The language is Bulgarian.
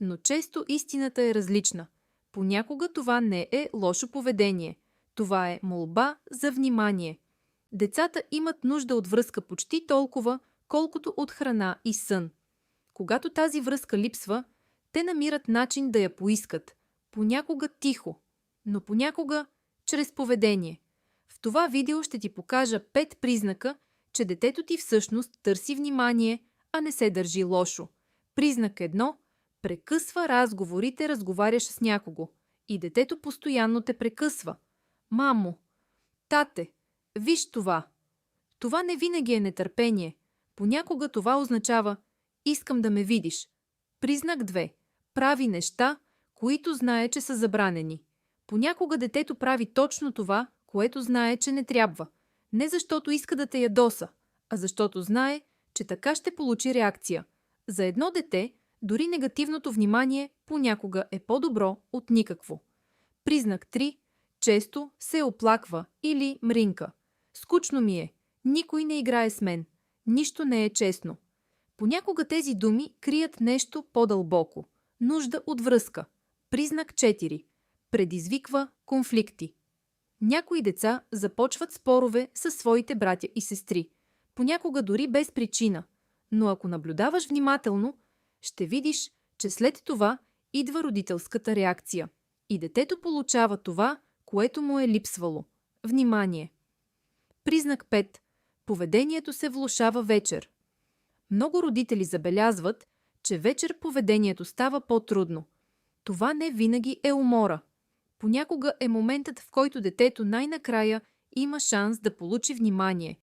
Но често истината е различна. Понякога това не е лошо поведение. Това е молба за внимание. Децата имат нужда от връзка почти толкова, колкото от храна и сън. Когато тази връзка липсва, те намират начин да я поискат. Понякога тихо, но понякога чрез поведение. В това видео ще ти покажа 5 признака, че детето ти всъщност търси внимание, а не се държи лошо. Признак 1. Прекъсва разговорите, разговаряш с някого. И детето постоянно те прекъсва. Мамо, тате, виж това. Това не винаги е нетърпение. Понякога това означава искам да ме видиш. Признак 2. Прави неща, които знае, че са забранени. Понякога детето прави точно това, което знае, че не трябва. Не защото иска да те ядоса, а защото знае, че така ще получи реакция. За едно дете, дори негативното внимание понякога е по-добро от никакво. Признак 3. Често се оплаква или мринка. Скучно ми е. Никой не играе с мен. Нищо не е честно. Понякога тези думи крият нещо по-дълбоко. Нужда от връзка. Признак 4. Предизвиква конфликти. Някои деца започват спорове със своите братя и сестри. Понякога дори без причина. Но ако наблюдаваш внимателно, ще видиш, че след това идва родителската реакция. И детето получава това, което му е липсвало. Внимание. Признак 5. Поведението се влошава вечер. Много родители забелязват, че вечер поведението става по-трудно. Това не винаги е умора. Понякога е моментът, в който детето най-накрая има шанс да получи внимание.